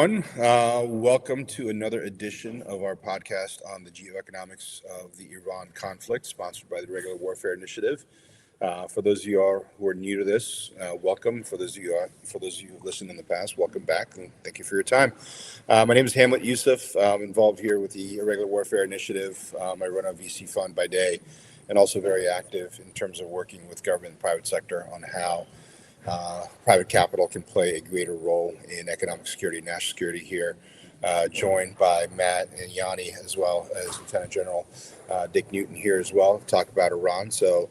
everyone. Welcome to another edition of our podcast on the geoeconomics of the Iran conflict, sponsored by the Irregular Warfare Initiative. For those of you who are new to this, welcome. For those of you who've listened in the past, welcome back, and thank you for your time. My name is Hamlet Yousef. I'm involved here with the Irregular Warfare Initiative. I run a VC fund by day, and also very active in terms of working with government and private sector on how private capital can play a greater role in economic security and national security here. Joined by Matt and Gianni, as well as Lieutenant General Dick Newton here as well, to talk about Iran. So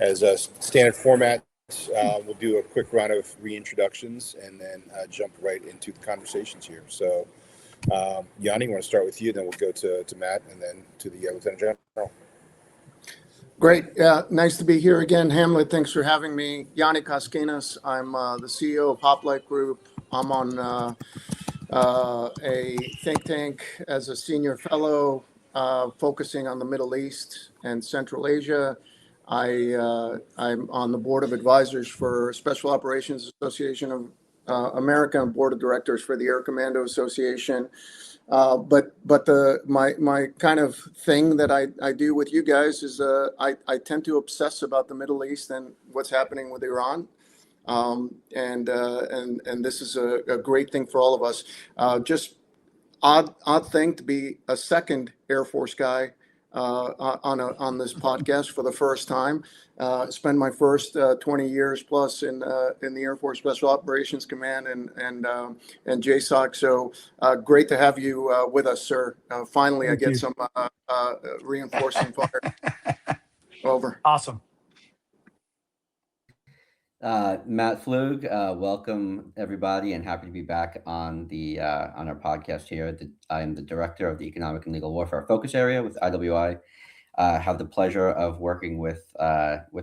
as a standard format, we'll do a quick round of reintroductions and then jump right into the conversations here. So Gianni, I want to start with you, then we'll go to Matt and then to the Lieutenant General. Great. Yeah, nice to be here again. Hamlet, thanks for having me. Gianni Koskinas. I'm the CEO of Hoplite Group. I'm on a think tank as a senior fellow focusing on the Middle East and Central Asia. I'm on the board of advisors for Special Operations Association of America and board of directors for the Air Commando Association. But my kind of thing that I do with you guys is I tend to obsess about the Middle East and what's happening with Iran, and this is a great thing for all of us. Just odd thing to be a second Air Force guy on this podcast for the first time. Spend my first 20 years plus in the Air Force Special Operations Command and JSOC. So great to have you with us, sir. Finally, Thank I get you. some reinforcing fire. Over. Awesome. Matt Flug, welcome everybody, and happy to be back on our podcast here. I am the director of the Economic and Legal Warfare Focus Area with IWI. Have the pleasure of working with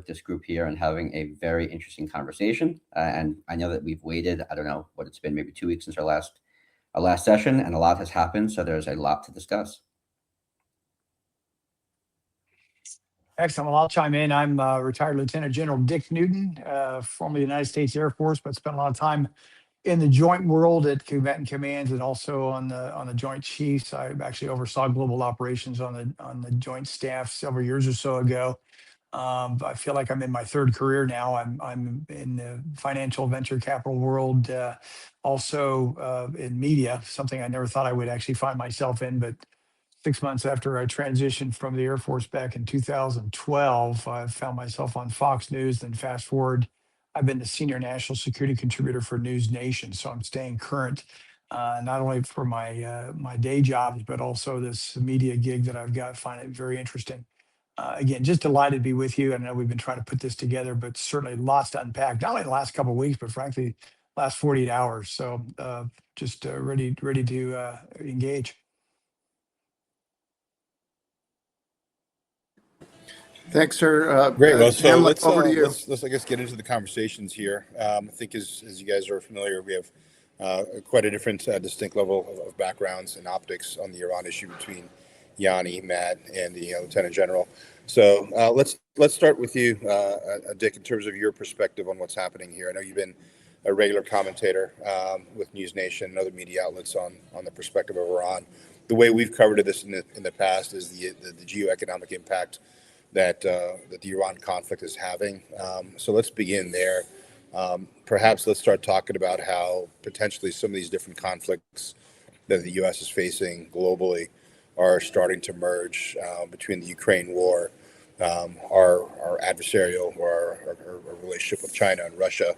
this group here and having a very interesting conversation. And I know that we've waited, I don't know what it's been, maybe 2 weeks since our last session, and a lot has happened. So there's a lot to discuss. Excellent. Well, I'll chime in. I'm retired Lieutenant General Dick Newton, formerly United States Air Force, but spent a lot of time in the joint world at combatant commands and also on the Joint Chiefs. I actually oversaw global operations on the Joint Staff several years or so ago. I feel like I'm in my third career now. I'm in the financial venture capital world, also in media, something I never thought I would actually find myself in, but 6 months after I transitioned from the Air Force back in 2012, I found myself on Fox News. Then fast forward, I've been the senior national security contributor for News Nation. So I'm staying current, not only for my day jobs, but also this media gig that I've got. Find it very interesting. Again, just delighted to be with you. I know we've been trying to put this together, but certainly lots to unpack, not only the last couple of weeks, but frankly, last 48 hours. So just ready to engage. Thanks, sir. Great. Well, so Hamlet, let's over to you. let's I guess get into the conversations here. I think as you guys are familiar, we have quite a different, distinct level of backgrounds and optics on the Iran issue between Gianni, Matt, and the Lieutenant General. So let's start with you, Dick, in terms of your perspective on what's happening here. I know you've been a regular commentator with News Nation and other media outlets on the perspective of Iran. The way we've covered this in the past is the geoeconomic impact that the Iran conflict is having. So let's begin there. Perhaps let's start talking about how potentially some of these different conflicts that the U.S. is facing globally are starting to merge between the Ukraine war, our adversarial or our relationship with China and Russia.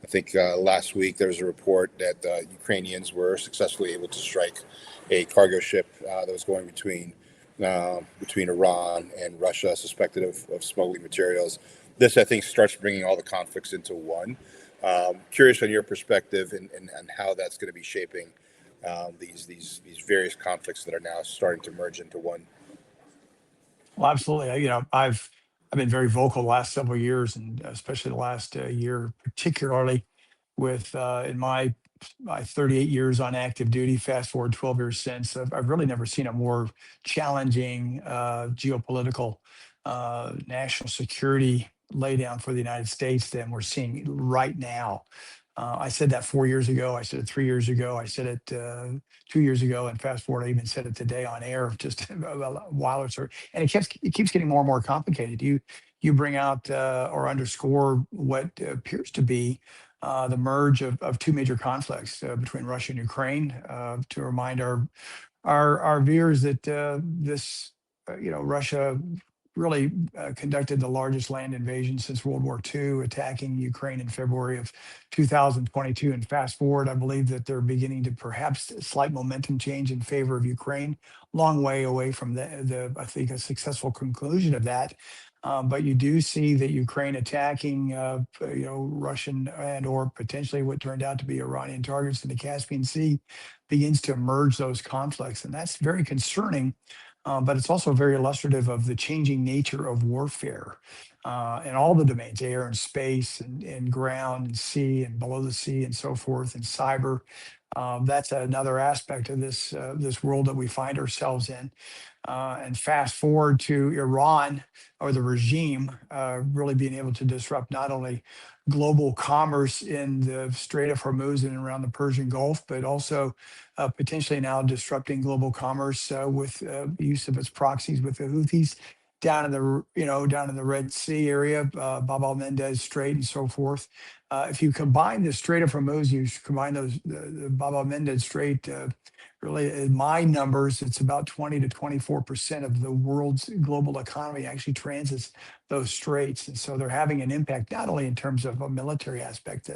I think last week there was a report that the Ukrainians were successfully able to strike a cargo ship that was going between Iran and Russia, suspected of smuggling materials. This, I think, starts bringing all the conflicts into one. Curious on your perspective and how that's going to be shaping these various conflicts that are now starting to merge into one. Well, absolutely. I've been very vocal the last several years, and especially the last year, particularly with in my 38 years on active duty. Fast forward 12 years since, I've really never seen a more challenging geopolitical national security laydown for the United States than we're seeing right now. I said that 4 years ago. I said it 3 years ago. I said it 2 years ago. And fast forward, I even said it today on air just a while or so. And it keeps getting more and more complicated. You bring out or underscore what appears to be the merge of two major conflicts between Russia and Ukraine. To remind our viewers that Russia really conducted the largest land invasion since World War II, attacking Ukraine in February of 2022. And fast forward, I believe that they're beginning to perhaps slight momentum change in favor of Ukraine. Long way away from the I think a successful conclusion of that. But you do see that Ukraine attacking, Russian and or potentially what turned out to be Iranian targets in the Caspian Sea begins to merge those conflicts, and that's very concerning. But it's also very illustrative of the changing nature of warfare in all the domains, air and space and ground and sea and below the sea and so forth, and cyber. That's another aspect of this world that we find ourselves in. And fast forward to Iran or the regime really being able to disrupt not only global commerce in the Strait of Hormuz and around the Persian Gulf, but also potentially now disrupting global commerce with use of its proxies with the Houthis down in the Red Sea area, Bab el-Mandeb Strait and so forth. If you combine the Strait of Hormuz, you combine the Bab el-Mandeb Strait. Really, in my numbers, it's about 20 to 24% of the world's global economy actually transits those straits. And so they're having an impact, not only in terms of a military aspect,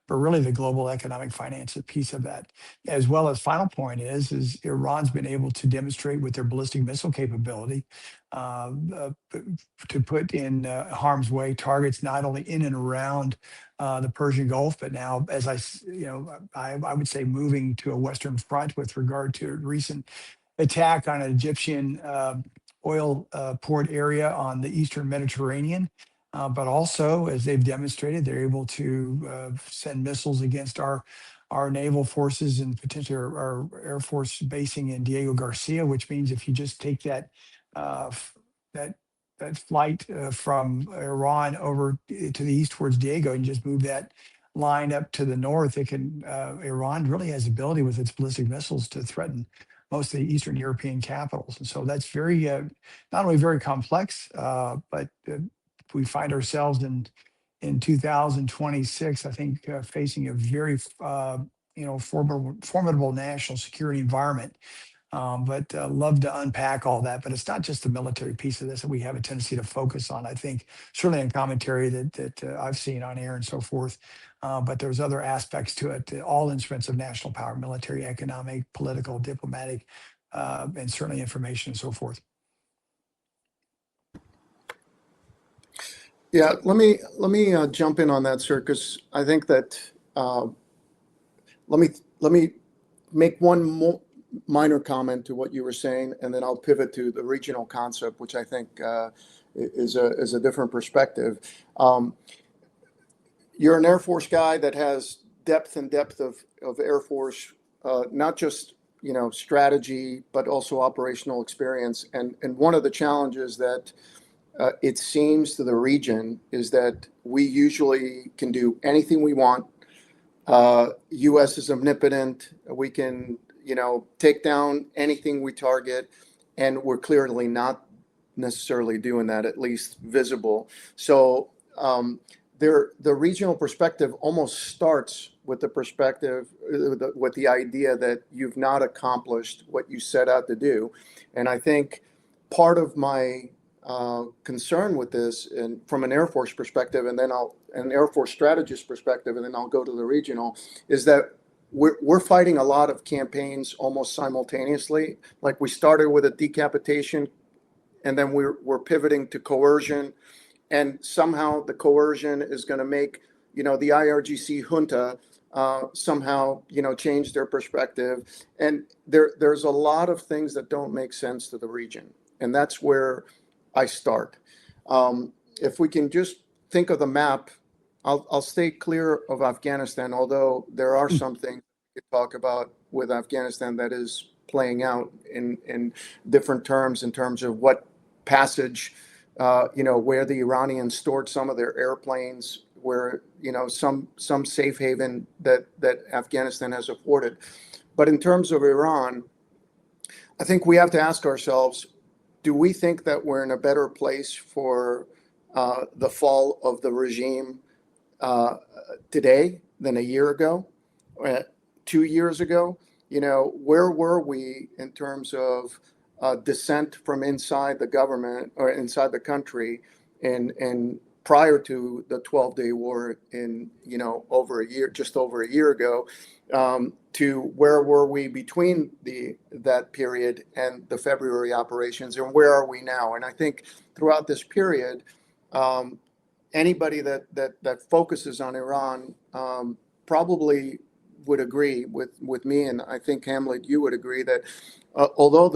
but really the global economic finance piece of that. As well as final point is Iran's been able to demonstrate with their ballistic missile capability to put in harm's way targets not only in and around the Persian Gulf, but now, as I would say, moving to a Western front with regard to a recent attack on an Egyptian oil port area on the Eastern Mediterranean. But also, as they've demonstrated, they're able to send missiles against our naval forces and potentially our Air Force basing in Diego Garcia, which means if you just take that that flight from Iran over to the east towards Diego and just move that line up to the north, it can Iran really has ability with its ballistic missiles to threaten most of the Eastern European capitals. And so that's very not only very complex, but we find ourselves in 2026, I think, facing a very formidable national security environment. But love to unpack all that. But it's not just the military piece of this that we have a tendency to focus on. I think certainly in commentary that I've seen on air and so forth. But there's other aspects to it, all instruments of national power, military, economic, political, diplomatic, and certainly information and so forth. Yeah, let me jump in on that, sir, because I think that let me make one more minor comment to what you were saying, and then I'll pivot to the regional concept, which I think is a different perspective. You're an Air Force guy that has depth of Air Force, not just strategy, but also operational experience. And one of the challenges that it seems to the region is that we usually can do anything we want. U.S. is omnipotent. We can take down anything we target, and we're clearly not necessarily doing that, at least visible. So the regional perspective almost starts with the perspective, with the idea that you've not accomplished what you set out to do. And I think part of my concern with this, and from an Air Force perspective, and then an Air Force strategist perspective, and then I'll go to the regional, is that we're fighting a lot of campaigns almost simultaneously. Like we started with a decapitation, and then we're pivoting to coercion, and somehow the coercion is going to make the IRGC junta somehow change their perspective, and there's a lot of things that don't make sense to the region, and that's where I start. If we can just think of the map. I'll stay clear of Afghanistan, although there are some things we could talk about with Afghanistan that is playing out in different terms, in terms of what passage, where the Iranians stored some of their airplanes, where some safe haven that Afghanistan has afforded. But in terms of Iran, I think we have to ask ourselves, do we think that we're in a better place for the fall of the regime today than a year ago, 2 years ago? Where were we in terms of dissent from inside the government or inside the country and prior to the 12-day war in, just over a year ago, to where were we between that period and the February operations, and where are we now? And I think throughout this period, anybody that focuses on Iran probably would agree with me, and I think Hamlet, you would agree that although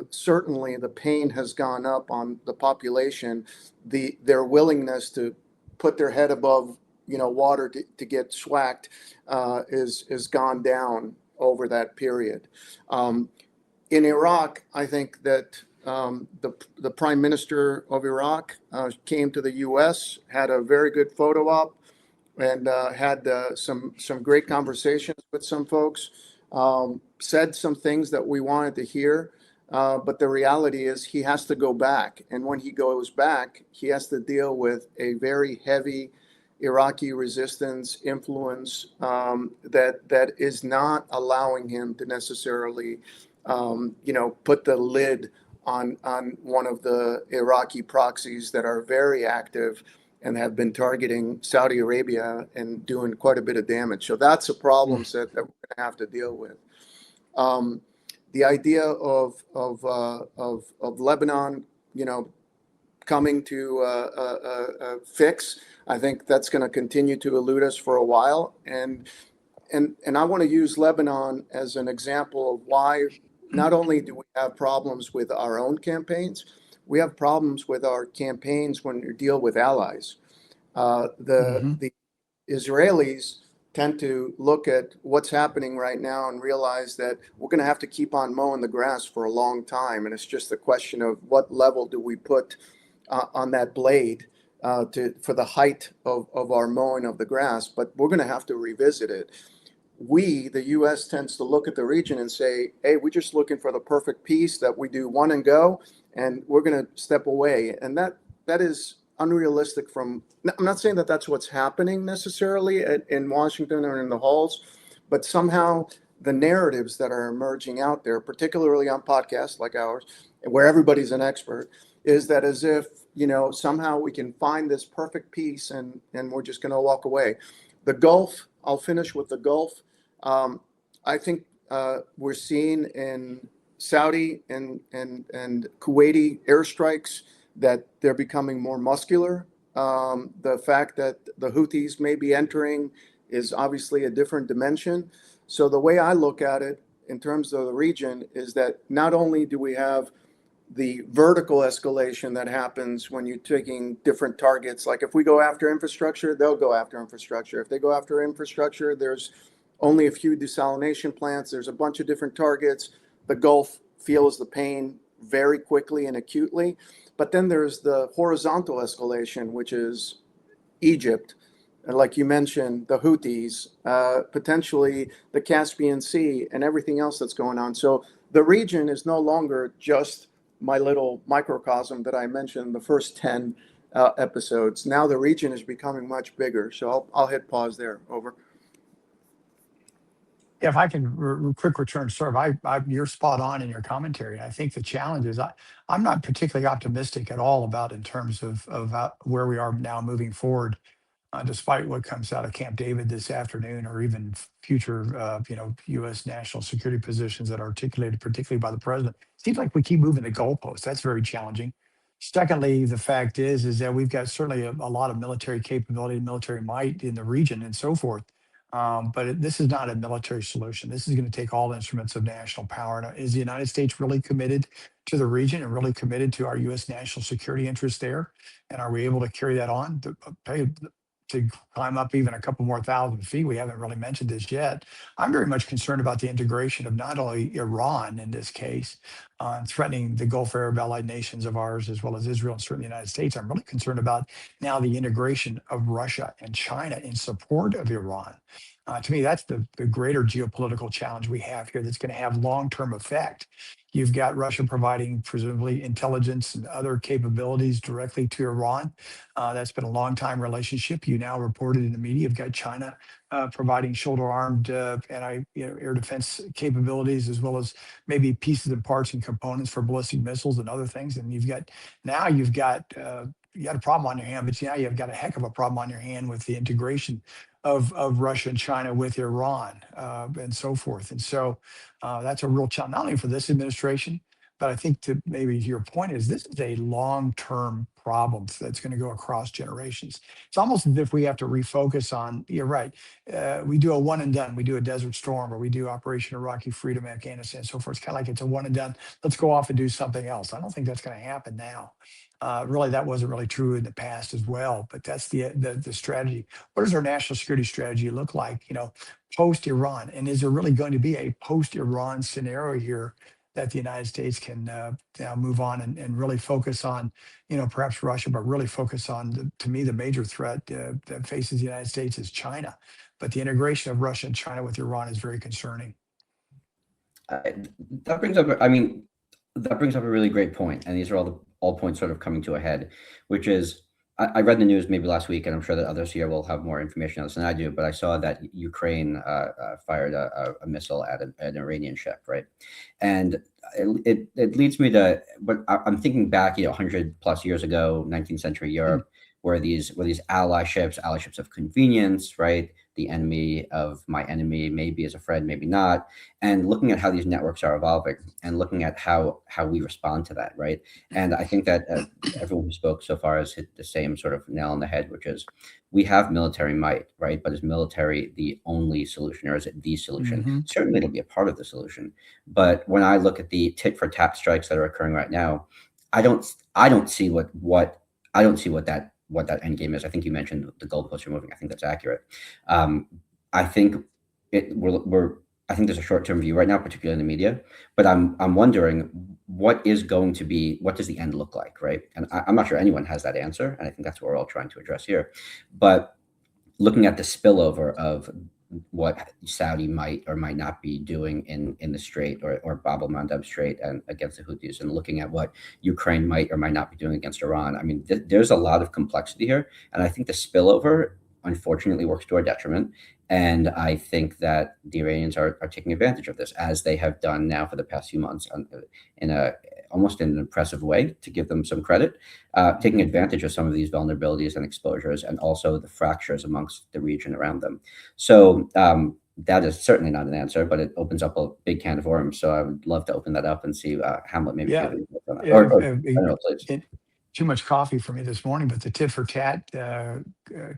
certainly the pain has gone up on the population, their willingness to put their head above water to get swacked is gone down over that period. In Iraq, I think that the Prime Minister of Iraq came to the U.S., had a very good photo op, and had some great conversations with some folks, said some things that we wanted to hear. But the reality is he has to go back. And when he goes back, he has to deal with a very heavy Iraqi resistance influence that is not allowing him to necessarily, put the lid on one of the Iraqi proxies that are very active and have been targeting Saudi Arabia and doing quite a bit of damage. So that's a problem set that we're going to have to deal with. The idea of Lebanon, coming to a fix, I think that's going to continue to elude us for a while. And I want to use Lebanon as an example of why not only do we have problems with our own campaigns, we have problems with our campaigns when you deal with allies. The Israelis tend to look at what's happening right now and realize that we're going to have to keep on mowing the grass for a long time. And it's just a question of what level do we put on that blade for the height of our mowing of the grass. But we're going to have to revisit it. The U.S. tends to look at the region and say, hey, we're just looking for the perfect peace that we do one and go, and we're going to step away. And that is unrealistic. I'm not saying that that's what's happening necessarily in Washington or in the halls, but somehow the narratives that are emerging out there, particularly on podcasts like ours, where everybody's an expert, is that as if, somehow we can find this perfect peace and we're just going to walk away. The Gulf, I'll finish with the Gulf. I think we're seeing in Saudi and Kuwaiti airstrikes that they're becoming more muscular. The fact that the Houthis may be entering is obviously a different dimension. So the way I look at it in terms of the region is that not only do we have the vertical escalation that happens when you're taking different targets, like if we go after infrastructure, they'll go after infrastructure. If they go after infrastructure, there's only a few desalination plants. There's a bunch of different targets. The Gulf feels the pain very quickly and acutely. But then there's the horizontal escalation, which is Egypt, and like you mentioned, the Houthis, potentially the Caspian Sea, and everything else that's going on. So the region is no longer just my little microcosm that I mentioned in the first 10 episodes. Now the region is becoming much bigger. So I'll hit pause there. Over. Yeah, if I can quick return, sir, you're spot on in your commentary. I think the challenge is I'm not particularly optimistic at all about in terms of where we are now moving forward, despite what comes out of Camp David this afternoon, or even future, U.S. national security positions that are articulated, particularly by the president. Seems like we keep moving the goalposts. That's very challenging. Secondly, the fact is that we've got certainly a lot of military capability, military might in the region, and so forth. But this is not a military solution. This is going to take all instruments of national power. And is the United States really committed to the region and really committed to our U.S. national security interests there? And are we able to carry that on? to climb up even a couple more thousand feet. We haven't really mentioned this yet. I'm very much concerned about the integration of not only Iran in this case, threatening the Gulf Arab allied nations of ours, as well as Israel and certainly the United States. I'm really concerned about now the integration of Russia and China in support of Iran. To me, that's the greater geopolitical challenge we have here that's going to have long-term effect. You've got Russia providing presumably intelligence and other capabilities directly to Iran. That's been a long time relationship. You now reported in the media, you've got China providing shoulder-armed air defense capabilities, as well as maybe pieces and parts and components for ballistic missiles and other things. And you've got you got a problem on your hand, but now you've got a heck of a problem on your hand with the integration of Russia and China with Iran and so forth. And so that's a real challenge, not only for this administration, but I think to maybe your point is this is a long-term problem that's going to go across generations. It's almost as if we have to refocus on, you're right, we do a one and done. We do a Desert Storm, or we do Operation Iraqi Freedom, Afghanistan, and so forth. It's kind of like it's a one and done. Let's go off and do something else. I don't think that's going to happen now. Really, that wasn't really true in the past as well, but that's the strategy. What does our national security strategy look like, post-Iran? And is there really going to be a post-Iran scenario here that the United States can now move on and really focus on, perhaps Russia, but really focus on, to me, the major threat that faces the United States is China. But the integration of Russia and China with Iran is very concerning. That brings up, a really great point, and these are all points sort of coming to a head, which is, I read the news maybe last week, and I'm sure that others here will have more information on this than I do, but I saw that Ukraine fired a missile at an Iranian ship, right? And it leads me to, but I'm thinking back, 100 plus years ago, 19th century Europe, where these ally ships of convenience, right? The enemy of my enemy maybe is a friend, maybe not. And looking at how these networks are evolving and looking at how we respond to that, right? And I think that everyone who spoke so far has hit the same sort of nail on the head, which is we have military might, right? But is military the only solution, or is it the solution? Mm-hmm. Certainly it'll be a part of the solution. But when I look at the tit for tat strikes that are occurring right now, I don't see what that end game is. I think you mentioned the goalposts are moving. I think that's accurate. I think I think there's a short-term view right now, particularly in the media. But I'm wondering what does the end look like, right? And I'm not sure anyone has that answer, and I think that's what we're all trying to address here. But looking at the spillover of what Saudi might or might not be doing in the Strait or Bab el-Mandeb Strait and against the Houthis, and looking at what Ukraine might or might not be doing against Iran. I mean, there's a lot of complexity here, and I think the spillover unfortunately works to our detriment. And I think that the Iranians are taking advantage of this, as they have done now for the past few months, almost in an impressive way, to give them some credit, taking advantage of some of these vulnerabilities and exposures, and also the fractures amongst the region around them. So that is certainly not an answer, but it opens up a big can of worms. So I would love to open that up and see Hamlet maybe. Yeah. Please. Too much coffee for me this morning, but the tit for tat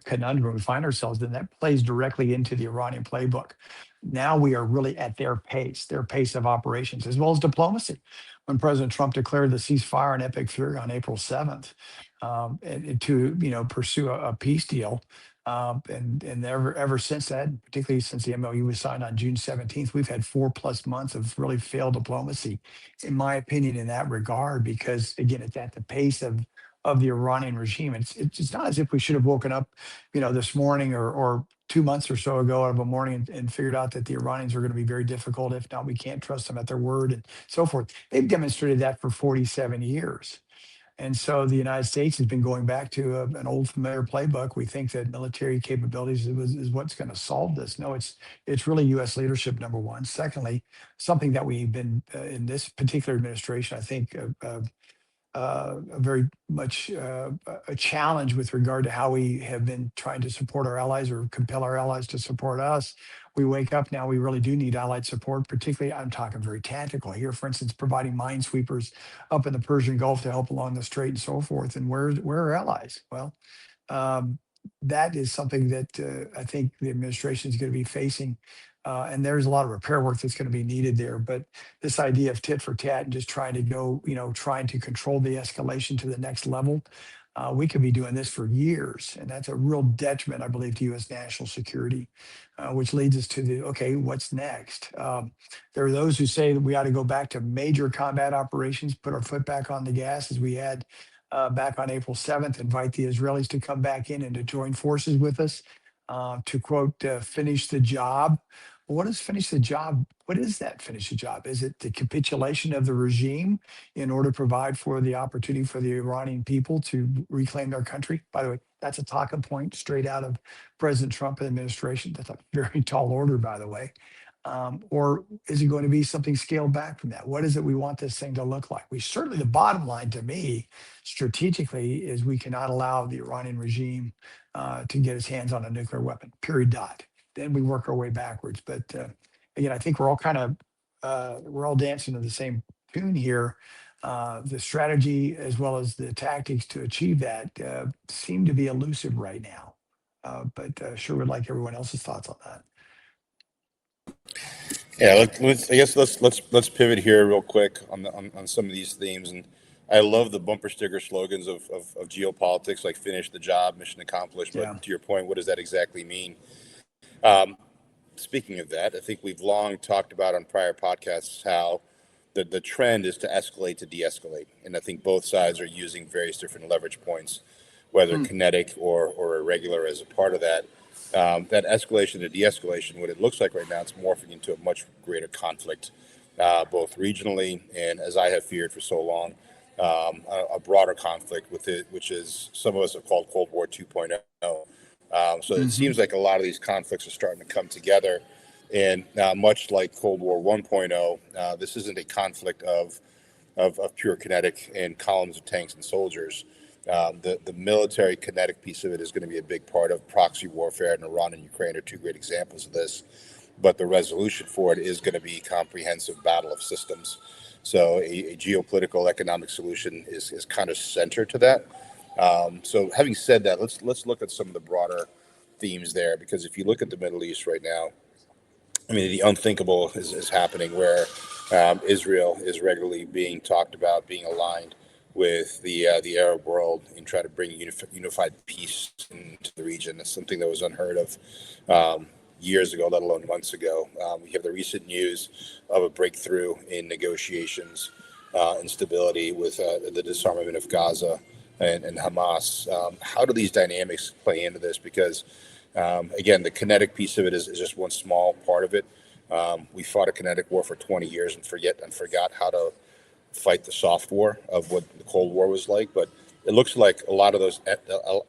conundrum we find ourselves in, that plays directly into the Iranian playbook. Now we are really at their pace of operations, as well as diplomacy. When President Trump declared the ceasefire in epic fury on April 7th, and to pursue a peace deal, and ever since that, particularly since the MOU was signed on June 17th, we've had 4+ months of really failed diplomacy, in my opinion, in that regard, because again, it's at the pace of the Iranian regime. It's not as if we should have woken up, this morning or 2 months or so ago out of a morning and figured out that the Iranians are going to be very difficult. If not, we can't trust them at their word and so forth. They've demonstrated that for 47 years. And so the United States has been going back to an old familiar playbook. We think that military capabilities is what's going to solve this. No, it's really U.S. leadership, number one. Secondly, something that we've been in this particular administration, I think, very much a challenge with regard to how we have been trying to support our allies or compel our allies to support us. We wake up now, we really do need allied support, particularly, I'm talking very tactical here, for instance, providing minesweepers up in the Persian Gulf to help along the Strait and so forth. And where are allies? Well, that is something that I think the administration is going to be facing. And there's a lot of repair work that's going to be needed there. But this idea of tit for tat and just trying to go, trying to control the escalation to the next level, we could be doing this for years. And that's a real detriment, I believe, to U.S. national security, which leads us to okay, what's next? There are those who say that we ought to go back to major combat operations, put our foot back on the gas as we had back on April 7th, invite the Israelis to come back in and to join forces with us to, quote, finish the job. What does finish the job? What is that finish the job? Is it the capitulation of the regime in order to provide for the opportunity for the Iranian people to reclaim their country? By the way, that's a talking point straight out of President Trump administration. That's a very tall order, by the way. Or is it going to be something scaled back from that? What is it we want this thing to look like? We certainly, the bottom line to me, strategically, is we cannot allow the Iranian regime to get its hands on a nuclear weapon, period, dot. Then we work our way backwards. But again, I think we're all kind of, we're all dancing to the same tune here. The strategy as well as the tactics to achieve that seem to be elusive right now. But sure would like everyone else's thoughts on that. Yeah, I guess let's pivot here real quick on some of these themes. And I love the bumper sticker slogans of geopolitics, like finish the job, mission accomplished. But Yeah. to your point, what does that exactly mean? Speaking of that, I think we've long talked about on prior podcasts how the trend is to escalate to de-escalate. And I think both sides are using various different leverage points, whether kinetic or irregular as a part of that. That escalation to de-escalation, what it looks like right now, it's morphing into a much greater conflict, both regionally and, as I have feared for so long, a broader conflict with it, which is some of us have called Cold War 2.0. So it seems like a lot of these conflicts are starting to come together. And much like Cold War 1.0, this isn't a conflict of pure kinetic and columns of tanks and soldiers. The military kinetic piece of it is going to be a big part of proxy warfare, and Iran and Ukraine are two great examples of this. But the resolution for it is going to be comprehensive battle of systems. So a geopolitical economic solution is kind of centered to that. So having said that, let's look at some of the broader themes there, because if you look at the Middle East right now, I mean, the unthinkable is happening, where Israel is regularly being talked about being aligned with the Arab world and try to bring unified peace into the region. It's something that was unheard of years ago, let alone months ago. We have the recent news of a breakthrough in negotiations and stability with the disarmament of Gaza and Hamas. How do these dynamics play into this? Because again, the kinetic piece of it is just one small part of it. We fought a kinetic war for 20 years and forgot how to fight the soft war of what the Cold War was like. But it looks like a lot of those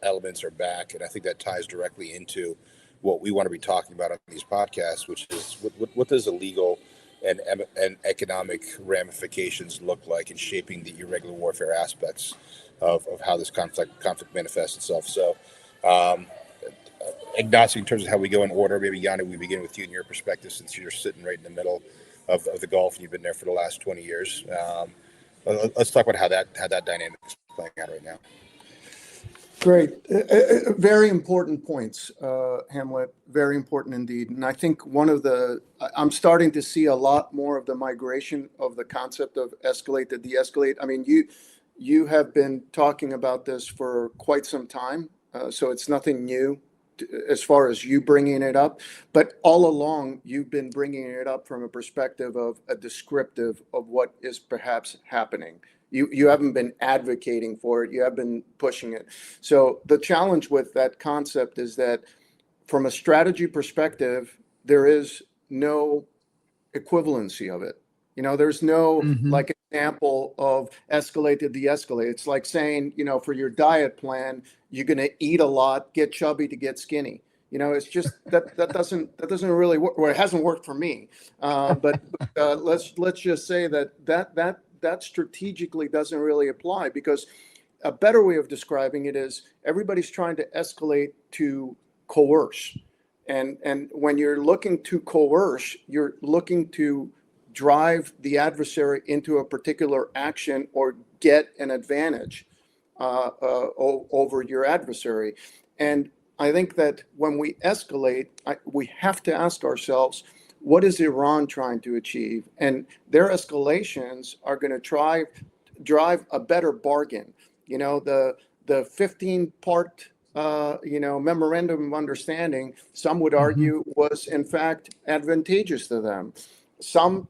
elements are back, and I think that ties directly into what we want to be talking about on these podcasts, which is what does the legal and economic ramifications look like in shaping the irregular warfare aspects of how this conflict manifests itself. So agnostic in terms of how we go in order, maybe Gianni, we begin with you and your perspective, since you're sitting right in the middle of the Gulf and you've been there for the last 20 years. Let's talk about how that dynamic is playing out right now. Great. Very important points, Hamlet. Very important indeed. And I think I'm starting to see a lot more of the migration of the concept of escalate to de-escalate. I mean, you have been talking about this for quite some time, so it's nothing new as far as you bringing it up. But all along, you've been bringing it up from a perspective of a descriptive of what is perhaps happening. You haven't been advocating for it. You have been pushing it. So the challenge with that concept is that from a strategy perspective, there is no equivalency of it. You know, there's no like example of escalate to de-escalate. It's like saying, you know, for your diet plan, you're going to eat a lot, get chubby to get skinny. You know, it's just that doesn't really work. Well, it hasn't worked for me. But let's just say that strategically doesn't really apply, because a better way of describing it is everybody's trying to escalate to coerce. And when you're looking to coerce, you're looking to drive the adversary into a particular action or get an advantage over your adversary. And I think that when we escalate, we have to ask ourselves, what is Iran trying to achieve? And their escalations are going to drive a better bargain. You know, the 15-part memorandum of understanding, some would argue, was in fact advantageous to them. Some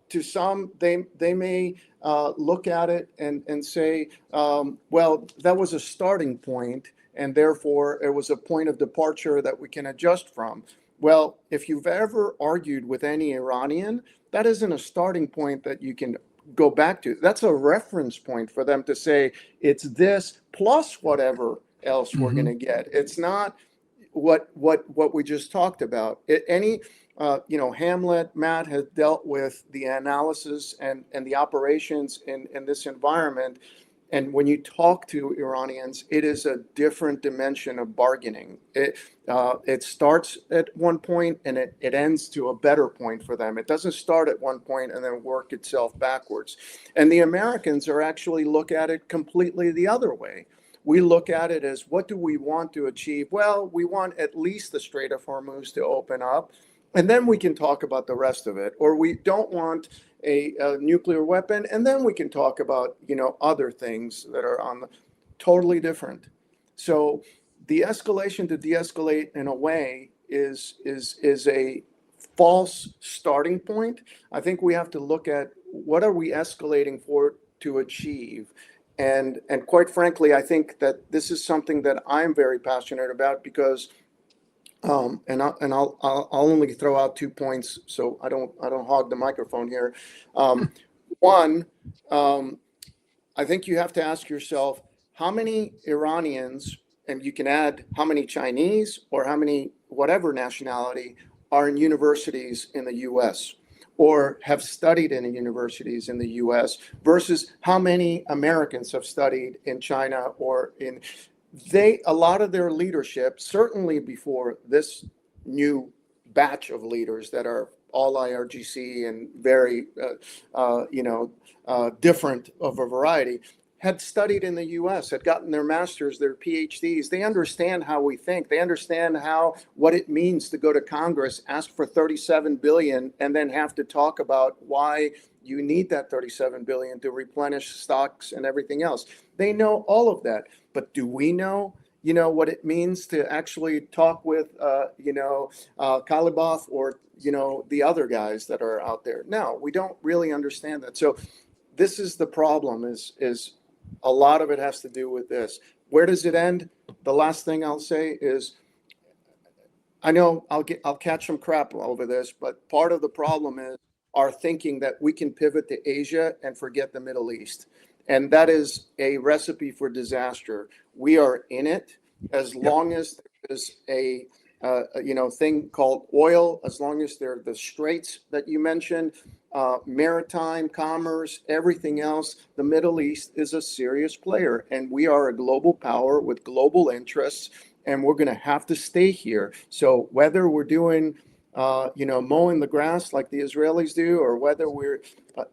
they may look at it and say, well, that was a starting point, and therefore it was a point of departure that we can adjust from. Well, if you've ever argued with any Iranian, that isn't a starting point that you can go back to. That's a reference point for them to say it's this plus whatever else we're going to get. It's not what we just talked about. Hamlet, Matt has dealt with the analysis and the operations in this environment. And when you talk to Iranians, it is a different dimension of bargaining. It starts at one point and it ends to a better point for them. It doesn't start at one point and then work itself backwards. And the Americans are actually look at it completely the other way. We look at it as, what do we want to achieve? Well, we want at least the Strait of Hormuz to open up, and then we can talk about the rest of it. Or we don't want a nuclear weapon, and then we can talk about other things that are totally different. So the escalation to de-escalate in a way is a false starting point. I think we have to look at what are we escalating for to achieve. And quite frankly, I think that this is something that I'm very passionate about because, I'll only throw out 2 points so I don't hog the microphone here. One, I think you have to ask yourself how many Iranians, and you can add how many Chinese or how many whatever nationality, are in universities in the U.S. or have studied in universities in the U.S. versus how many Americans have studied in China or in a lot of their leadership, certainly before this new batch of leaders that are all IRGC and very, different of a variety, had studied in the U.S., had gotten their masters, their PhDs. They understand how we think. They understand what it means to go to Congress, ask for $37 billion, and then have to talk about why you need that $37 billion to replenish stocks and everything else. They know all of that. But do we know, what it means to actually talk with, Kalibov or, the other guys that are out there? No, we don't really understand that. So this is the problem is a lot of it has to do with this. Where does it end? The last thing I'll say is, I know I'll catch some crap over this, but part of the problem is our thinking that we can pivot to Asia and forget the Middle East. And that is a recipe for disaster. We are in it as long as there's a thing called oil, as long as there are the straits that you mentioned, maritime commerce, everything else, the Middle East is a serious player. And we are a global power with global interests, and we're going to have to stay here. So whether we're doing mowing the grass like the Israelis do, or whether we're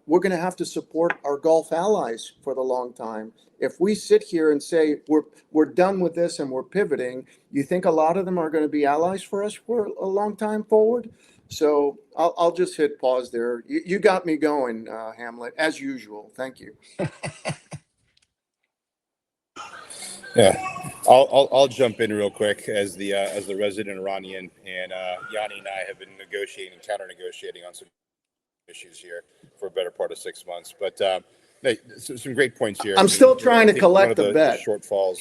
going to have to support our Gulf allies for the long time. If we sit here and say we're done with this and we're pivoting, you think a lot of them are going to be allies for us for a long time forward? So I'll just hit pause there. You got me going, Hamlet, as usual. Thank you. Yeah, I'll jump in real quick as the resident Iranian, and Gianni and I have been negotiating, counter negotiating on some issues here for a better part of 6 months. But some great points here. I'm still trying to collect the bet. The shortfalls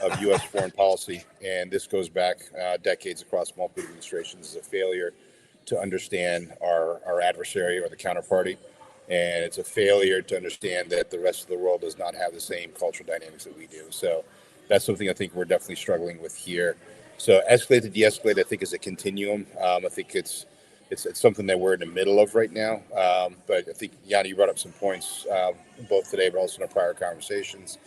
of U.S. foreign policy, and this goes back decades across multiple administrations, is a failure to understand our adversary or the counterparty. And it's a failure to understand that the rest of the world does not have the same cultural dynamics that we do. So that's something I think we're definitely struggling with here. So escalate to de-escalate, I think, is a continuum. I think it's something that we're in the middle of right now. But I think, Gianni, you brought up some points both today, but also in our prior conversations.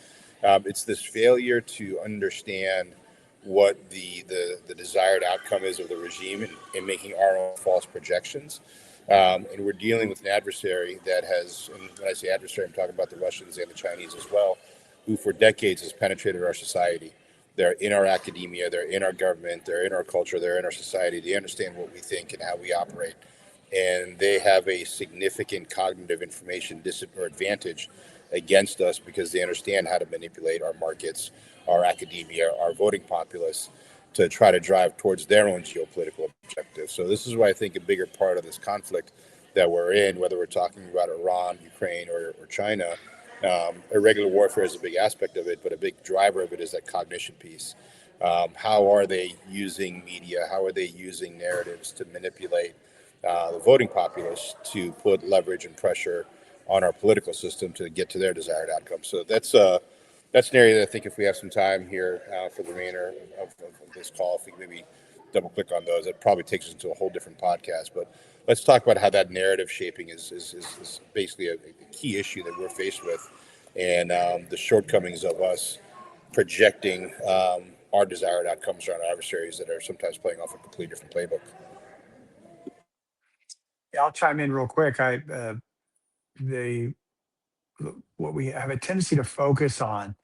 It's this failure to understand what the desired outcome is of the regime and making our own false projections. And we're dealing with an adversary that has, and when I say adversary, I'm talking about the Russians and the Chinese as well, who for decades has penetrated our society. They're in our academia, they're in our government, they're in our culture, they're in our society. They understand what we think and how we operate. And they have a significant cognitive information advantage against us because they understand how to manipulate our markets, our academia, our voting populace to try to drive towards their own geopolitical objectives. So this is why I think a bigger part of this conflict that we're in, whether we're talking about Iran, Ukraine, or China, irregular warfare is a big aspect of it, but a big driver of it is that cognition piece. How are they using media? How are they using narratives to manipulate the voting populace to put leverage and pressure on our political system to get to their desired outcome? So that's an area that I think if we have some time here for the remainder of this call, if we can maybe double click on those, it probably takes us into a whole different podcast. But let's talk about how that narrative shaping is basically a key issue that we're faced with, and the shortcomings of us projecting our desired outcomes around adversaries that are sometimes playing off a completely different playbook. Yeah, I'll chime in real quick. What we have a tendency to focus on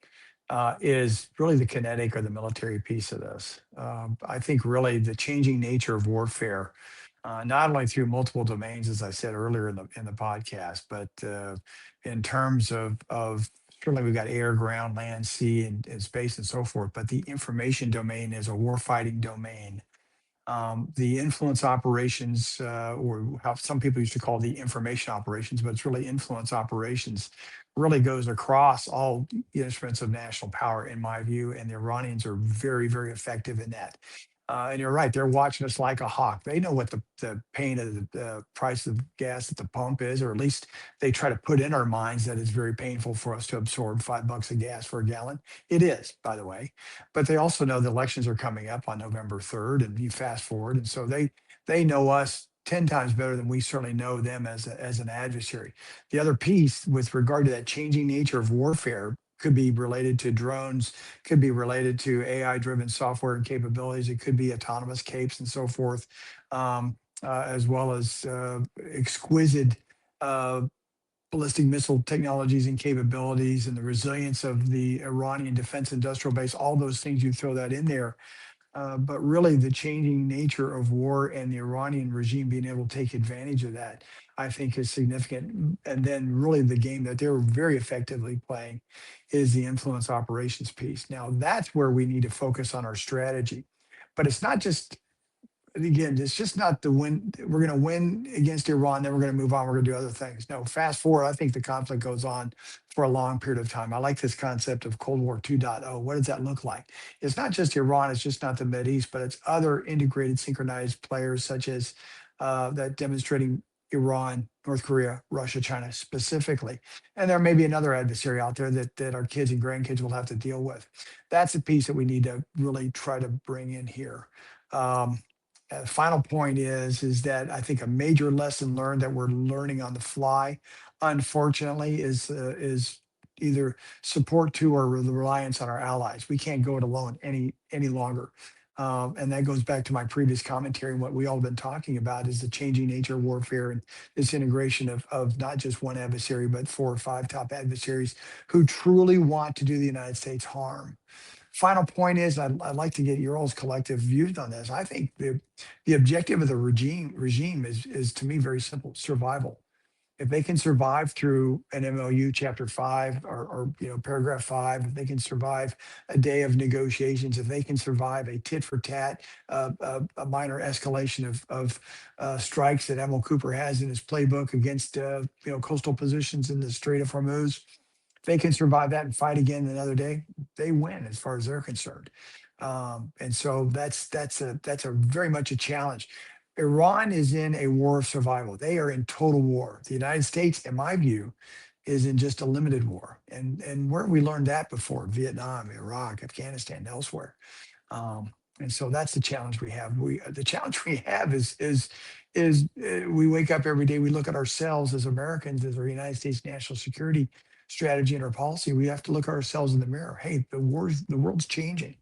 is really the kinetic or the military piece of this. I think really the changing nature of warfare, not only through multiple domains, as I said earlier in the podcast, but in terms of certainly we've got air, ground, land, sea, and space and so forth. But the information domain is a warfighting domain. The influence operations, or how some people used to call the information operations, but it's really influence operations, really goes across all instruments of national power, in my view, and the Iranians are very, very effective in that. And you're right, they're watching us like a hawk. They know what the pain of the price of gas at the pump is, or at least they try to put in our minds that it's very painful for us to absorb $5 of gas for a gallon. It is, by the way. But they also know the elections are coming up on November 3rd, and you fast forward. And so they know us 10 times better than we certainly know them as an adversary. The other piece with regard to that changing nature of warfare could be related to drones, could be related to AI-driven software and capabilities. It could be autonomous capes and so forth, as well as exquisite ballistic missile technologies and capabilities and the resilience of the Iranian defense industrial base. All those things, you throw that in there. But really, the changing nature of war and the Iranian regime being able to take advantage of that, I think, is significant. And then, really, the game that they're very effectively playing is the influence operations piece. Now, that's where we need to focus on our strategy. But it's not just, again, it's just not the win. We're going to win against Iran, then we're going to move on. We're going to do other things. No, fast forward. I think the conflict goes on for a long period of time. I like this concept of Cold War 2.0. What does that look like? It's not just Iran. It's just not the Mideast, but it's other integrated, synchronized players such as that demonstrating Iran, North Korea, Russia, China specifically. And there may be another adversary out there that our kids and grandkids will have to deal with. That's a piece that we need to really try to bring in here. Final point is that I think a major lesson learned that we're learning on the fly, unfortunately, is either support to or the reliance on our allies. We can't go it alone any longer. And that goes back to my previous commentary. And what we all have been talking about is the changing nature of warfare and this integration of not just one adversary, but 4 or 5 top adversaries who truly want to do the United States harm. Final point is I'd like to get your all's collective views on this. I think the objective of the regime is to me very simple: survival. If they can survive through an MOU chapter 5 or paragraph 5, if they can survive a day of negotiations, if they can survive a tit for tat, a minor escalation of strikes that Emil Cooper has in his playbook against coastal positions in the Strait of Hormuz, if they can survive that and fight again another day, they win as far as they're concerned. And so that's a very much a challenge. Iran is in a war of survival. They are in total war. The United States, in my view, is in just a limited war. And where have we learned that before? Vietnam, Iraq, Afghanistan, elsewhere. And so that's the challenge we have. The challenge we have is we wake up every day, we look at ourselves as Americans, as our United States national security strategy and our policy. We have to look at ourselves in the mirror. Hey, the world's changing.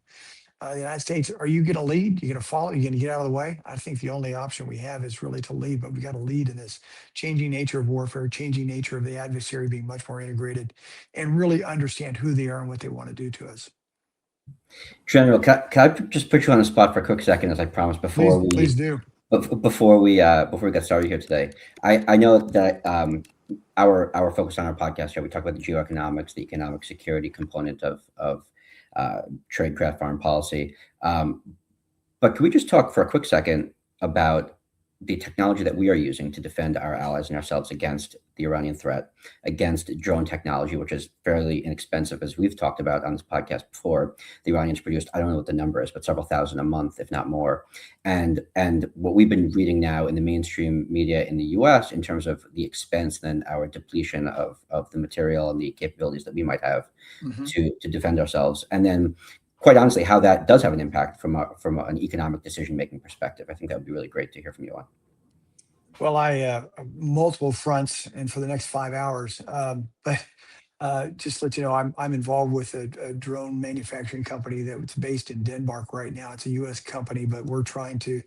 The United States, are you going to lead? You're going to follow? You're going to get out of the way? I think the only option we have is really to lead, but we got to lead in this changing nature of warfare, changing nature of the adversary being much more integrated, and really understand who they are and what they want to do to us. General, can I just put you on the spot for a quick second, as I promised before Please do. Before we got started here today? I know that our focus on our podcast here, we talk about the geoeconomics, the economic security component of trade, craft, foreign policy. But can we just talk for a quick second about the technology that we are using to defend our allies and ourselves against the Iranian threat, against drone technology, which is fairly inexpensive, as we've talked about on this podcast before. The Iranians produced, I don't know what the number is, but several thousand a month, if not more. And what we've been reading now in the mainstream media in the US in terms of the expense and our depletion of the material and the capabilities that we might have to defend ourselves. And then quite honestly, how that does have an impact from an economic decision-making perspective. I think that would be really great to hear from you on. Well, I multiple fronts, and for the next 5 hours. But just to let you know, I'm involved with a drone manufacturing company that's based in Denmark right now. It's a U.S. company, but we're trying to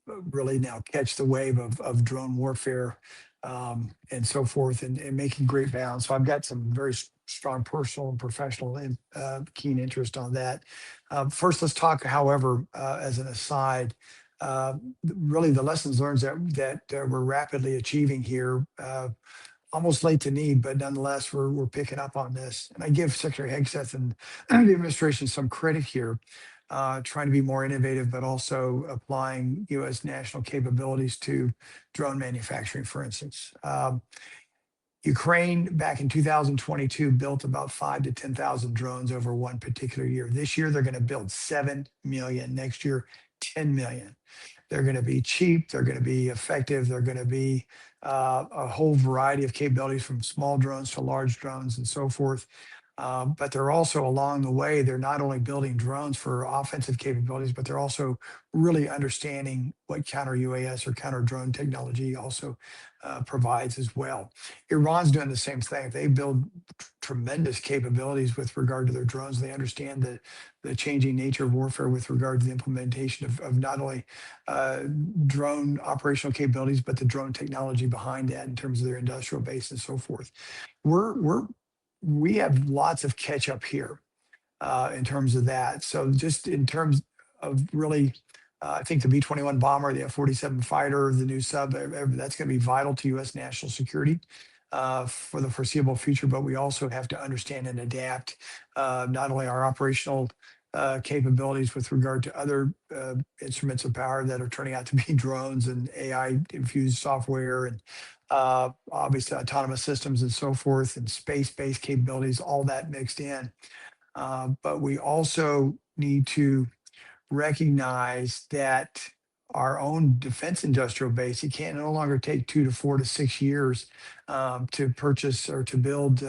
really now catch the wave of drone warfare and so forth, and making great bounds. So I've got some very strong personal and professional and keen interest on that. First, let's talk, however, as an aside, really the lessons learned that we're rapidly achieving here. Almost late to need, but nonetheless, we're picking up on this. And I give Secretary Hegseth and the administration some credit here, trying to be more innovative, but also applying U.S. national capabilities to drone manufacturing, for instance. Ukraine back in 2022 built about 5 to 10,000 drones over one particular year. This year, they're going to build 7 million. Next year, 10 million. They're going to be cheap. They're going to be effective. They're going to be a whole variety of capabilities, from small drones to large drones and so forth. But they're also, along the way, they're not only building drones for offensive capabilities, but they're also really understanding what counter UAS or counter drone technology also provides as well. Iran's doing the same thing. They build tremendous capabilities with regard to their drones. They understand the changing nature of warfare with regard to the implementation of not only drone operational capabilities, but the drone technology behind that in terms of their industrial base and so forth. We have lots of catch up here in terms of that. So just in terms of really, I think the B-21 bomber, the F-47 fighter, the new sub, that's going to be vital to U.S. national security for the foreseeable future. But we also have to understand and adapt not only our operational capabilities with regard to other instruments of power that are turning out to be drones and AI-infused software, and obviously autonomous systems and so forth, and space-based capabilities, all that mixed in. But we also need to recognize that our own defense industrial base, it can no longer take 2 to 4 to 6 years to purchase or to build,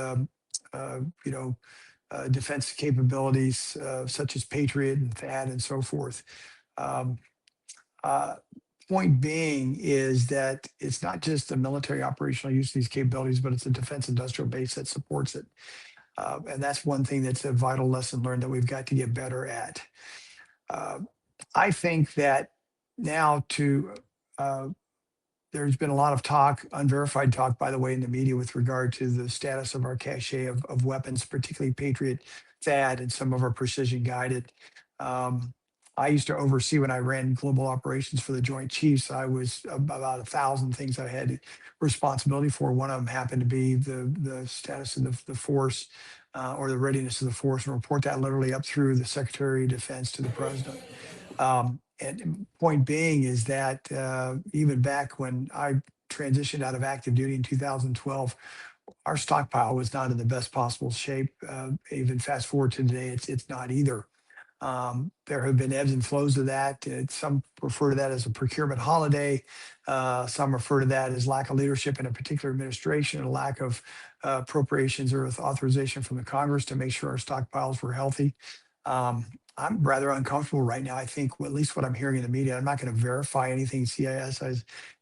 defense capabilities such as Patriot and THAAD and so forth. Um, Point being is that it's not just the military operational use of these capabilities, but it's a defense industrial base that supports it. And that's one thing that's a vital lesson learned that we've got to get better at. I think that now there's been a lot of talk, unverified talk, by the way, in the media with regard to the status of our cache of weapons, particularly Patriot, THAAD, and some of our precision guided. I used to oversee, when I ran global operations for the Joint Chiefs, I was about 1,000 things I had responsibility for. One of them happened to be the status of the force or the readiness of the force, and report that literally up through the Secretary of Defense to the President. And point being is that even back when I transitioned out of active duty in 2012, our stockpile was not in the best possible shape. Even fast forward to today, it's not either. There have been ebbs and flows of that. Some refer to that as a procurement holiday. Some refer to that as lack of leadership in a particular administration, and a lack of appropriations or authorization from the Congress to make sure our stockpiles were healthy. I'm rather uncomfortable right now. I think, well, at least what I'm hearing in the media, I'm not going to verify anything CIS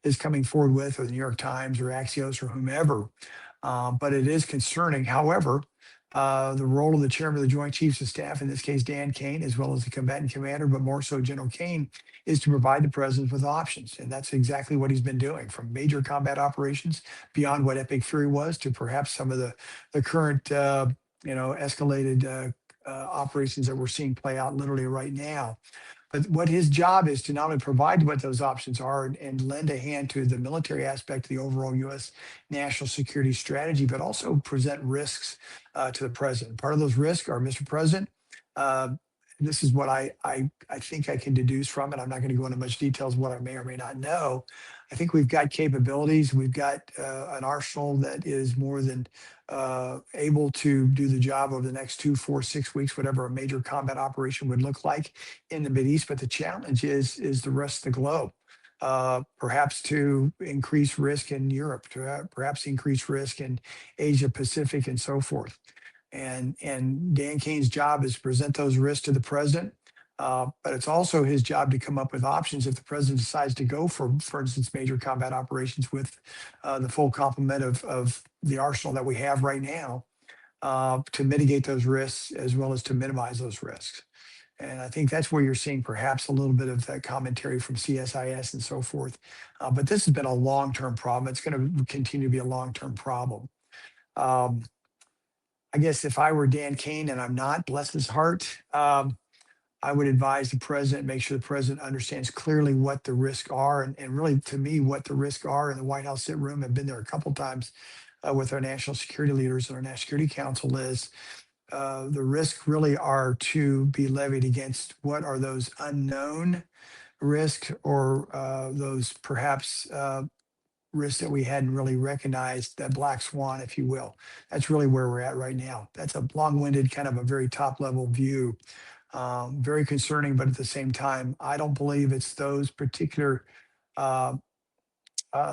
is coming forward with, or the New York Times or Axios or whomever. But it is concerning. However, the role of the chairman of the Joint Chiefs of Staff, in this case, Dan Kane, as well as the combatant commander, but more so General Kane, is to provide the president with options. And that's exactly what he's been doing, from major combat operations beyond what Epic Fury was to perhaps some of the current, escalated operations that we're seeing play out literally right now. But what his job is to not only provide what those options are and lend a hand to the military aspect of the overall U.S. national security strategy, but also present risks to the president. Part of those risks are, Mr. President, uh, this is what I think I can deduce from it. I'm not going to go into much details of what I may or may not know. I think we've got capabilities. We've got an arsenal that is more than able to do the job over the next 2, 4, 6 weeks, whatever a major combat operation would look like in the Mideast. But the challenge is the rest of the globe. Perhaps to increase risk in Europe, to perhaps increase risk in Asia Pacific, and so forth. And Dan Kane's job is to present those risks to the president. But it's also his job to come up with options if the president decides to go for instance, major combat operations with the full complement of the arsenal that we have right now to mitigate those risks as well as to minimize those risks. And I think that's where you're seeing perhaps a little bit of that commentary from CSIS and so forth. But this has been a long-term problem. It's going to continue to be a long-term problem. Um, I guess if I were Dan Kane, and I'm not, bless his heart, I would advise the president, make sure the president understands clearly what the risks are. And really, to me, what the risks are in the White House sit room, I've been there a couple times with our national security leaders and our National Security Council, is the risks really are to be levied against what are those unknown risks or those perhaps risks that we hadn't really recognized, that black swan, if you will. That's really where we're at right now. That's a long-winded, kind of a very top-level view. Very concerning, but at the same time, I don't believe it's those particular uh,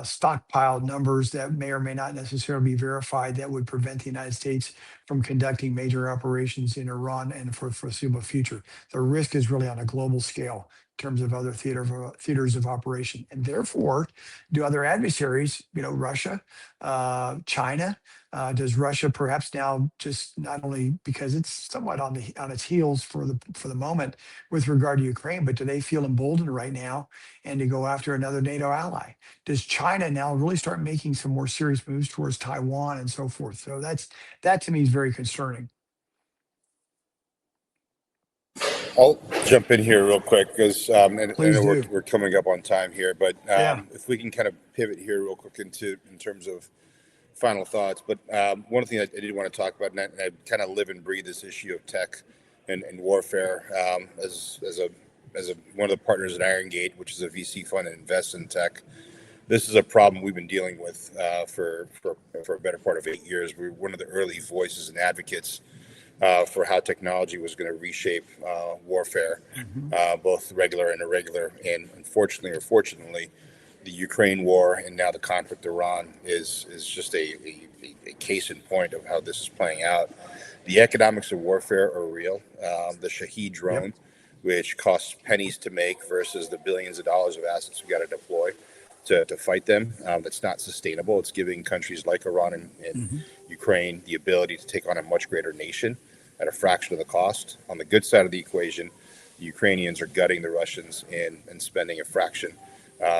stockpile numbers that may or may not necessarily be verified that would prevent the United States from conducting major operations in Iran and for the foreseeable future. The risk is really on a global scale in terms of other theaters of operation. And therefore, do other adversaries, Russia, China, does Russia perhaps now, just not only because it's somewhat on its heels for the moment with regard to Ukraine, but do they feel emboldened right now and to go after another NATO ally? Does China now really start making some more serious moves towards Taiwan and so forth? So that to me is very concerning. I'll jump in here real quick because I know Please do. we're coming up on time here, but Yeah. if we can kind of pivot here real quick in terms of final thoughts. But one thing I did want to talk about, and I kind of live and breathe this issue of tech and warfare as one of the partners at Iron Gate, which is a VC fund that invests in tech. This is a problem we've been dealing with for a better part of 8 years. We're one of the early voices and advocates for how technology was going to reshape warfare, both regular and irregular. And unfortunately or fortunately, the Ukraine war and now the conflict in Iran is just a case in point of how this is playing out. The economics of warfare are real. The Shahed drone, which costs pennies to make versus the billions of dollars of assets we got to deploy to fight them, that's not sustainable. It's giving countries like Iran and Ukraine the ability to take on a much greater nation at a fraction of the cost. On the good side of the equation, the Ukrainians are gutting the Russians and spending a fraction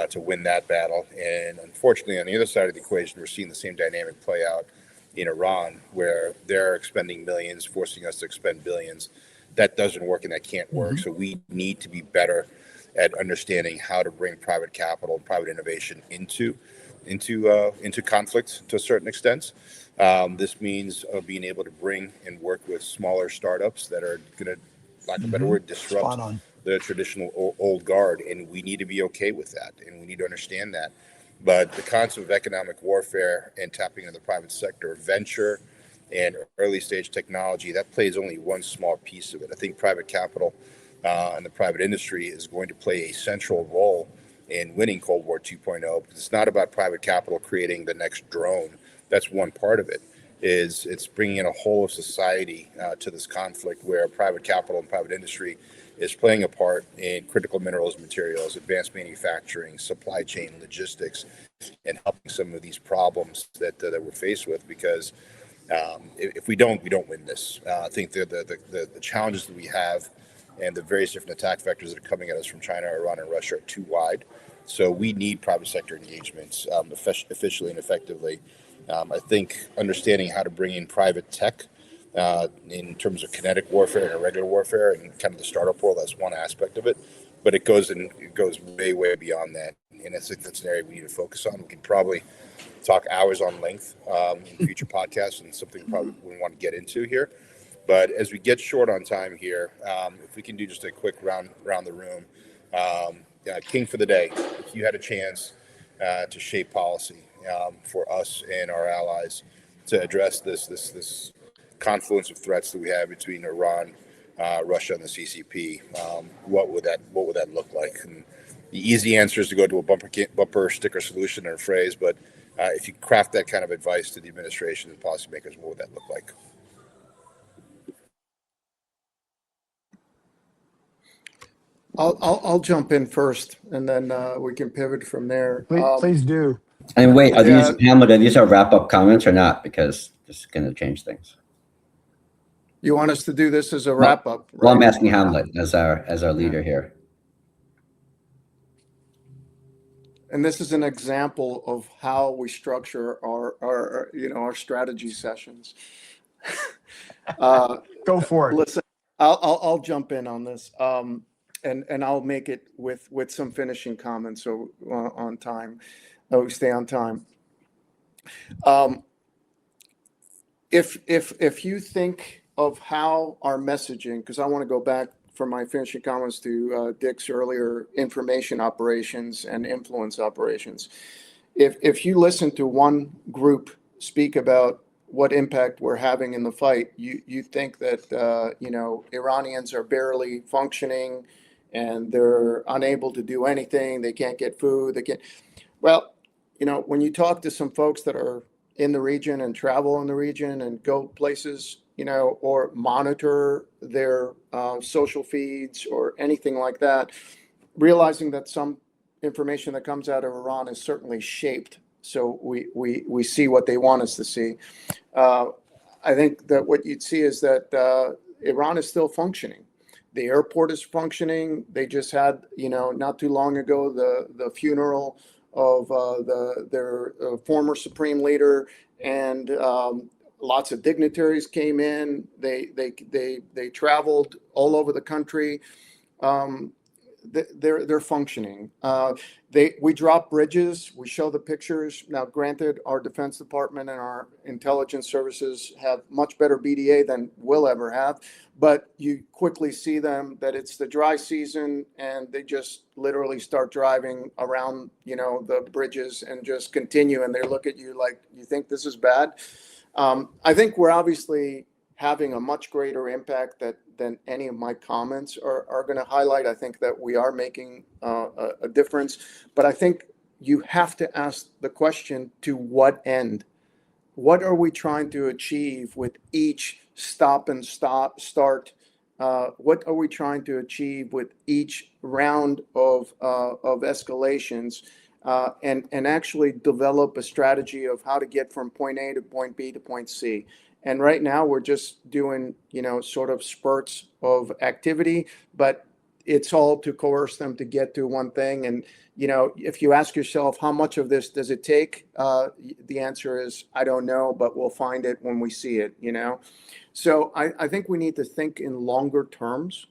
to win that battle. And unfortunately, on the other side of the equation, we're seeing the same dynamic play out in Iran, where they're expending millions, forcing us to expend billions. That doesn't work and that can't work. So we need to be better at understanding how to bring private capital and private innovation into conflict to a certain extent. This means being able to bring and work with smaller startups that are going to, lack of a better word, disrupt the traditional old guard, and we need to be okay with that, and we need to understand that. But the concept of economic warfare and tapping into the private sector, venture, and early stage technology, that plays only one small piece of it. I think private capital and the private industry is going to play a central role in winning Cold War 2.0. Because it's not about private capital creating the next drone. That's one part of it. It's bringing in a whole of society to this conflict, where private capital and private industry is playing a part in critical minerals, materials, advanced manufacturing, supply chain, logistics, and helping some of these problems that we're faced with. Because if we don't win this. I think the challenges that we have and the various different attack vectors that are coming at us from China, Iran, and Russia are too wide. So we need private sector engagements efficiently and effectively. I think understanding how to bring in private tech in terms of kinetic warfare and irregular warfare and kind of the startup world, that's one aspect of it. but it goes way beyond that. And I think that's an area we need to focus on. We can probably talk hours on length in future podcasts, and something we probably wouldn't want to get into here. But as we get short on time here, if we can do just a quick round the room, king for the day. If you had a chance to shape policy for us and our allies to address this confluence of threats that we have between Iran, Russia, and the CCP, what would that look like? And the easy answer is to go to a bumper sticker solution or phrase, but if you craft that kind of advice to the administration and policymakers, what would that look like? I'll jump in first, and then we can pivot from there. Please do. And wait, are Yeah. these, Hamlet, are these our wrap-up comments or not? Because this is going to change things. You want us to do this as a wrap up? Well, I'm right? asking Hamlet as our leader here. And this is an example of how we structure our strategy sessions. Go for it. Listen, I'll jump in on this, and I'll make it with some finishing comments. So on time, we stay on time. If you think of how our messaging, because I want to go back for my finishing comments to Dick's earlier information operations and influence operations. If you listen to one group speak about what impact we're having in the fight, you think that Iranians are barely functioning and they're unable to do anything. They can't get food. Well, when you talk to some folks that are in the region and travel in the region and go places, or monitor their social feeds or anything like that, realizing that some information that comes out of Iran is certainly shaped so we see what they want us to see. I think that what you'd see is that Iran is still functioning. The airport is functioning. They just had, not too long ago, the funeral of their former supreme leader, and lots of dignitaries came in. They traveled all over the country. They're functioning. We drop bridges. We show the pictures. Now, granted, our Defense Department and our intelligence services have much better BDA than we'll ever have, but you quickly see them that it's the dry season and they just literally start driving around, the bridges and just continue. And they look at you like, you think this is bad? I think we're obviously having a much greater impact than any of my comments are going to highlight. I think that we are making a difference, but I think you have to ask the question, to what end? What are we trying to achieve with each start? What are we trying to achieve with each round of escalations? And actually develop a strategy of how to get from point A to point B to point C. And right now we're just doing, sort of spurts of activity, but it's all to coerce them to get to one thing. And, if you ask yourself, how much of this does it take? The answer is, I don't know, but we'll find it when we see it, So I think we need to think in longer terms,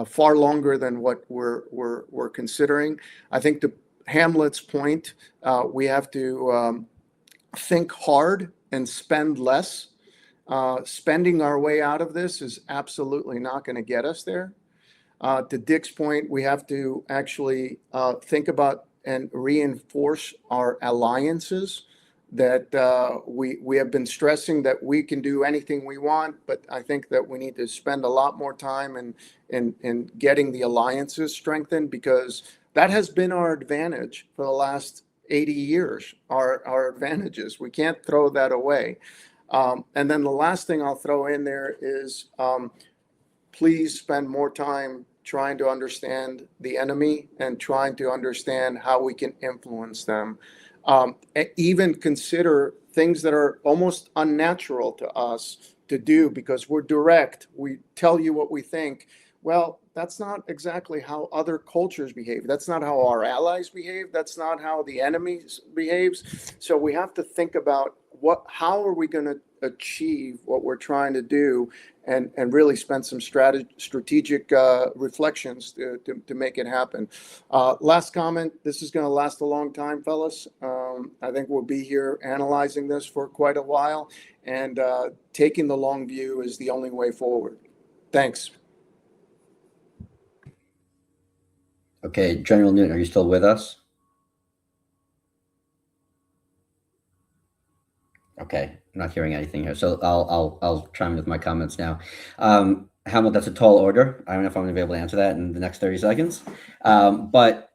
far longer than what we're considering. I think to Hamlet's point, we have to think hard and spend less. Spending our way out of this is absolutely not going to get us there. To Dick's point, we have to actually think about and reinforce our alliances that we have been stressing that we can do anything we want, but I think that we need to spend a lot more time in getting the alliances strengthened, because that has been our advantage for the last 80 years, our advantages. We can't throw that away. And then the last thing I'll throw in there is please spend more time trying to understand the enemy and trying to understand how we can influence them. Even consider things that are almost unnatural to us to do, because we're direct. We tell you what we think. Well, that's not exactly how other cultures behave. That's not how our allies behave. That's not how the enemy behaves. So we have to think about how are we going to achieve what we're trying to do, and really spend some strategic reflections to make it happen. Last comment. This is going to last a long time, fellas. I think we'll be here analyzing this for quite a while, and taking the long view is the only way forward. Thanks. Okay, General Newton, are you still with us? Okay, I'm not hearing anything here, so I'll chime in with my comments now. Hamlet, that's a tall order. I don't know if I'm going to be able to answer that in the next 30 seconds. But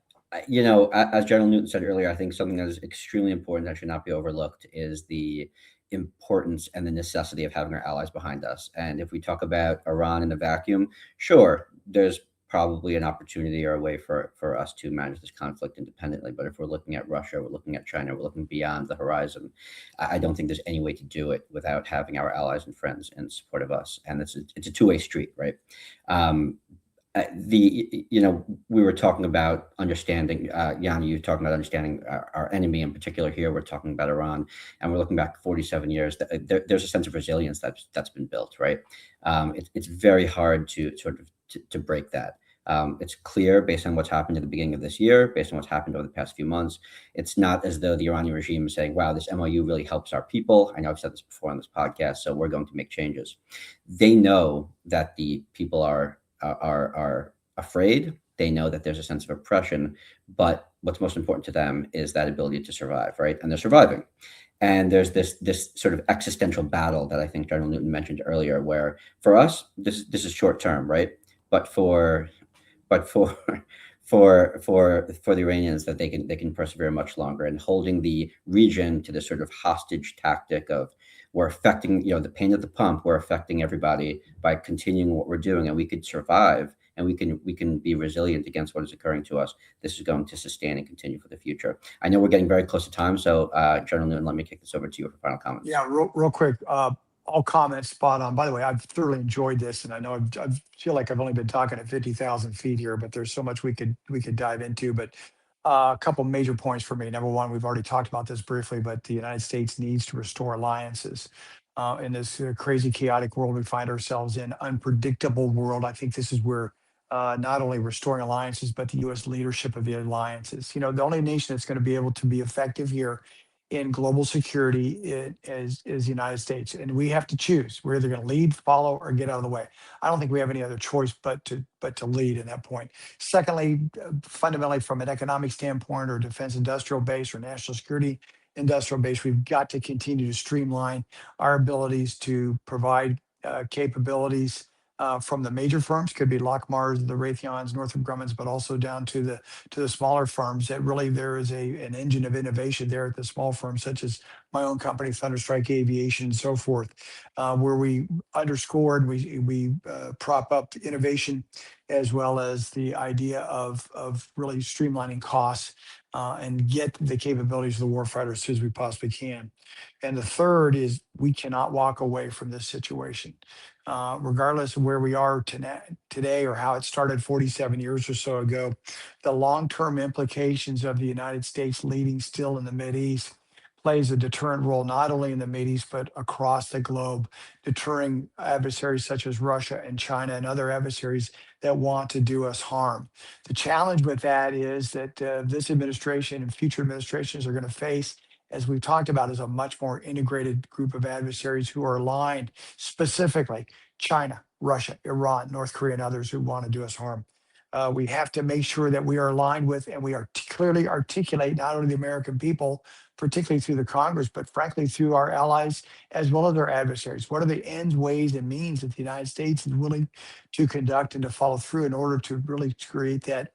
you know, as General Newton said earlier, I think something that is extremely important that should not be overlooked is the importance and the necessity of having our allies behind us. And if we talk about Iran in a vacuum, sure, there's probably an opportunity or a way for us to manage this conflict independently. But if we're looking at Russia, we're looking at China, we're looking beyond the horizon, I don't think there's any way to do it without having our allies and friends in support of us. And it's a two-way street, right? We were talking about understanding, Gianni, you're talking about understanding our enemy in particular. Here we're talking about Iran, and we're looking back 47 years. There's a sense of resilience that's been built, right? It's very hard to sort of to break that. It's clear based on what's happened at the beginning of this year, based on what's happened over the past few months. It's not as though the Iranian regime is saying, wow, this MOU really helps our people. I know I've said this before on this podcast, so we're going to make changes. They know that the people are afraid. They know that there's a sense of oppression, but what's most important to them is that ability to survive, right? And they're surviving. And there's this sort of existential battle that I think General Newton mentioned earlier, where for us, this is short term, right? But for the Iranians, that they can persevere much longer, and holding the region to this sort of hostage tactic of, we're affecting, the pain at the pump, we're affecting everybody by continuing what we're doing, and we could survive, and we can be resilient against what is occurring to us. This is going to sustain and continue for the future. I know we're getting very close to time, so General Newton, let me kick this over to you for final comments. Yeah, real quick. All comments spot on. By the way, I've thoroughly enjoyed this, and I know I feel like I've only been talking at 50,000 feet here, but there's so much we could dive into. But a couple major points for me. Number one, we've already talked about this briefly, but the United States needs to restore alliances in this crazy, chaotic world we find ourselves in, unpredictable world. I think this is where not only restoring alliances, but the U.S. leadership of the alliances. The only nation that's going to be able to be effective here in global security is the United States, and we have to choose. We're either going to lead, follow, or get out of the way. I don't think we have any other choice but to lead in that point. Secondly, fundamentally, from an economic standpoint, or defense industrial base, or national security industrial base, we've got to continue to streamline our abilities to provide capabilities from the major firms, could be Lockmars, the Raytheons, Northrop Grumman's, but also down to the smaller firms. That really there is an engine of innovation there at the small firms, such as my own company, Thunderstrike Aviation, and so forth, where we underscored, we prop up innovation, as well as the idea of really streamlining costs and get the capabilities of the warfighter as soon as we possibly can. And the third is, we cannot walk away from this situation. Regardless of where we are today or how it started 47 years or so ago, the long-term implications of the United States leading still in the Mideast plays a deterrent role, not only in the Mideast, but across the globe, deterring adversaries such as Russia and China and other adversaries that want to do us harm. The challenge with that is that this administration and future administrations are going to face, as we've talked about, is a much more integrated group of adversaries who are aligned, specifically China, Russia, Iran, North Korea, and others who want to do us harm. We have to make sure that we are aligned with, and we are clearly articulate, not only the American people, particularly through the Congress, but frankly through our allies as well as our adversaries. What are the ends, ways, and means that the United States is willing to conduct and to follow through in order to really create that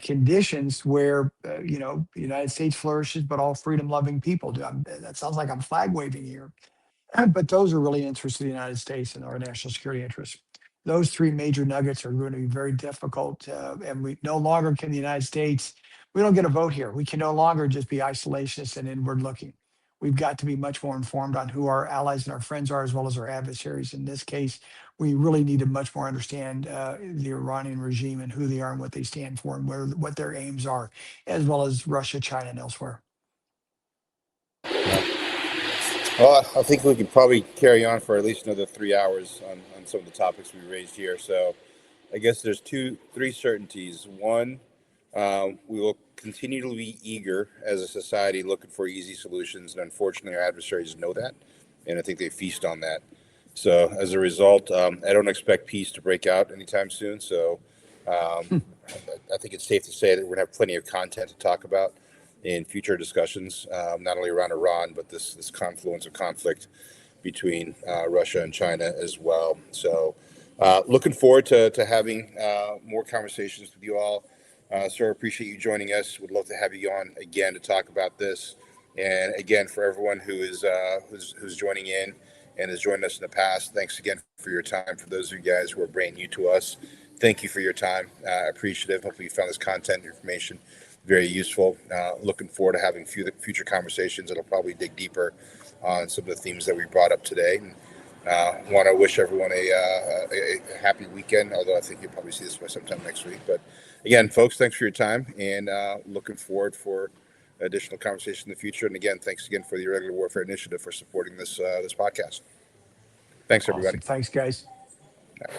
conditions where the United States flourishes, but all freedom-loving people do. That sounds like I'm flag waving here, but those are really interests of the United States and our national security interests. Those three major nuggets are going to be very difficult, and we no longer can the United States. We don't get a vote here. We can no longer just be isolationist and inward-looking. we've got to be much more informed on who our allies and our friends are, as well as our adversaries. In this case, we really need to much more understand the Iranian regime and who they are and what they stand for and what their aims are, as well as Russia, China, and elsewhere. Well, I think we could probably carry on for at least another 3 hours on some of the topics we raised here. So I guess there's three certainties. One, we will continue to be eager as a society looking for easy solutions. And unfortunately, our adversaries know that. And I think they feast on that. So as a result, I don't expect peace to break out anytime soon. So I think it's safe to say that we're going to have plenty of content to talk about in future discussions, not only around Iran, but this confluence of conflict between Russia and China as well. So looking forward to having more conversations with you all. Sir, appreciate you joining us. Would love to have you on again to talk about this. And again, for everyone who is who's joining in and has joined us in the past, thanks again for your time. For those of you guys who are brand new to us, thank you for your time. Appreciative. Hopefully you found this content and information very useful. Looking forward to having future conversations that'll probably dig deeper on some of the themes that we brought up today. And want to wish everyone a happy weekend, although I think you'll probably see this by sometime next week. But again, folks, thanks for your time, and looking forward for additional conversation in the future. And again, thanks again for the Irregular Warfare Initiative for supporting this podcast. Thanks, everybody. Awesome. Thanks, guys. Yeah.